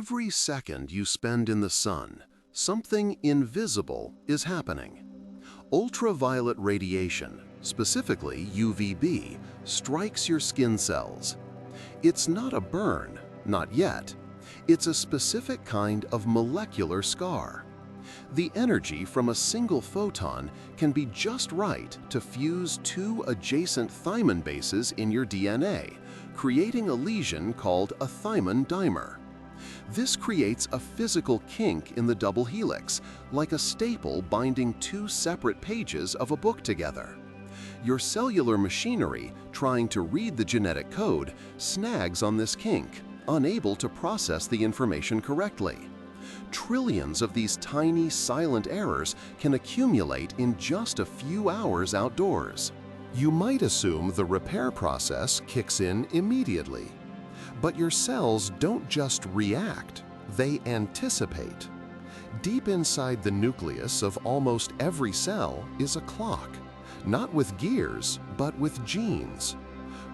Every second you spend in the sun, something invisible is happening. Ultraviolet radiation, specifically UVB, strikes your skin cells. It's not a burn, not yet. It's a specific kind of molecular scar. The energy from a single photon can be just right to fuse two adjacent thymine bases in your DNA, creating a lesion called a thymine dimer. This creates a physical kink in the double helix, like a staple binding two separate pages of a book together. Your cellular machinery, trying to read the genetic code, snags on this kink, unable to process the information correctly. Trillions of these tiny, silent errors can accumulate in just a few hours outdoors. You might assume the repair process kicks in immediately. But your cells don't just react, they anticipate. Deep inside the nucleus of almost every cell is a clock, not with gears, but with genes.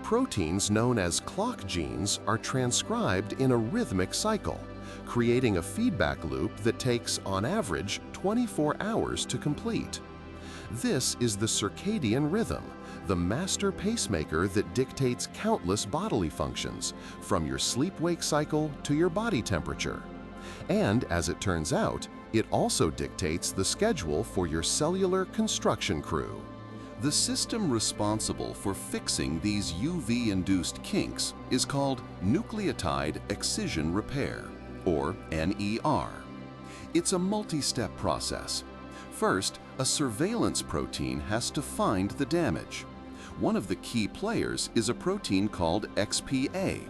Proteins known as clock genes are transcribed in a rhythmic cycle, creating a feedback loop that takes, on average, 24 hours to complete. This is the circadian rhythm, the master pacemaker that dictates countless bodily functions, from your sleep-wake cycle to your body temperature. And as it turns out, it also dictates the schedule for your cellular construction crew. The system responsible for fixing these UV-induced kinks is called nucleotide excision repair, or NER. It's a multi-step process. First, a surveillance protein has to find the damage. One of the key players is a protein called XPA.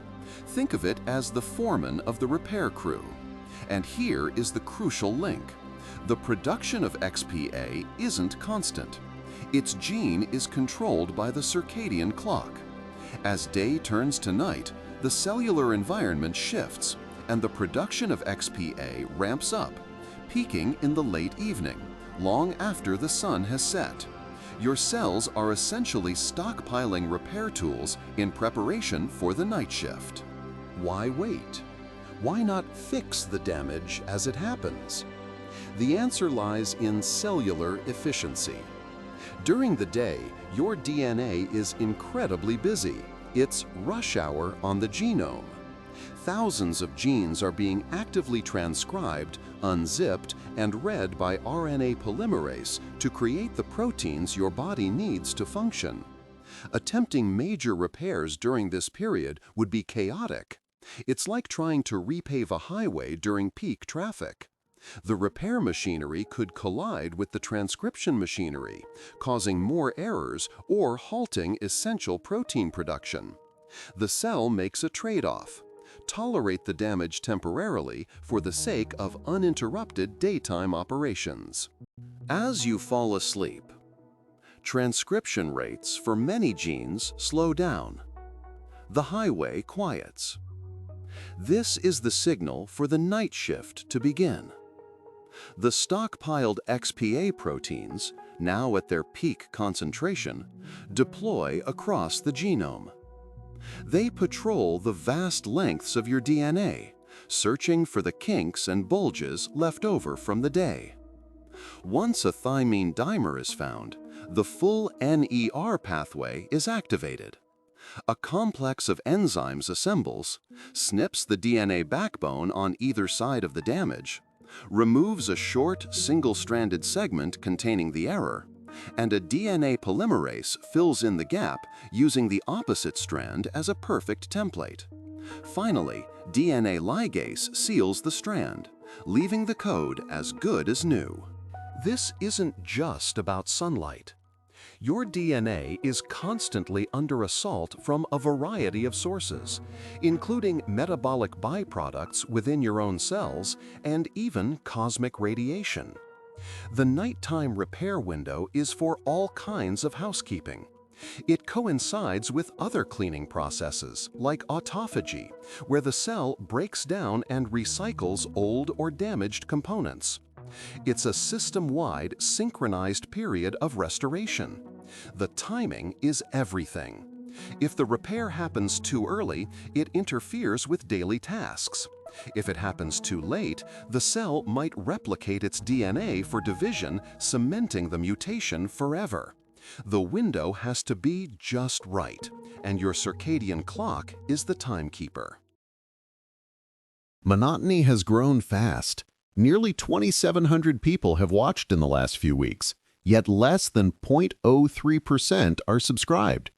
Think of it as the foreman of the repair crew. And here is the crucial link. The production of XPA isn't constant. Its gene is controlled by the circadian clock. As day turns to night, the cellular environment shifts, and the production of XPA ramps up, peaking in the late evening, long after the sun has set. Your cells are essentially stockpiling repair tools in preparation for the night shift. Why wait? Why not fix the damage as it happens? The answer lies in cellular efficiency. During the day, your DNA is incredibly busy. It's rush hour on the genome. Thousands of genes are being actively transcribed, unzipped, and read by RNA polymerase to create the proteins your body needs to function. Attempting major repairs during this period would be chaotic. It's like trying to repave a highway during peak traffic. The repair machinery could collide with the transcription machinery, causing more errors or halting essential protein production. The cell makes a trade-off. Tolerate the damage temporarily for the sake of uninterrupted daytime operations. As you fall asleep, transcription rates for many genes slow down. The highway quiets. This is the signal for the night shift to begin. The stockpiled XPA proteins, now at their peak concentration, deploy across the genome. They patrol the vast lengths of your DNA, searching for the kinks and bulges left over from the day. Once a thymine dimer is found, the full NER pathway is activated. A complex of enzymes assembles, snips the DNA backbone on either side of the damage, removes a short, single-stranded segment containing the error, and a DNA polymerase fills in the gap using the opposite strand as a perfect template. Finally, DNA ligase seals the strand, leaving the code as good as new. This isn't just about sunlight. Your DNA is constantly under assault from a variety of sources, including metabolic byproducts within your own cells and even cosmic radiation. The nighttime repair window is for all kinds of housekeeping. It coincides with other cleaning processes, like autophagy, where the cell breaks down and recycles old or damaged components. It's a system-wide, synchronized period of restoration. The timing is everything. If the repair happens too early, it interferes with daily tasks. If it happens too late, the cell might replicate its DNA for division, cementing the mutation forever. The window has to be just right, and your circadian clock is the timekeeper. Monotony has grown fast. Nearly 2,700 people have watched in the last few weeks, yet less than 0.03% are subscribed.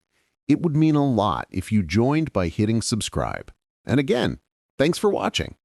It would mean a lot if you joined by hitting subscribe. And again, thanks for watching.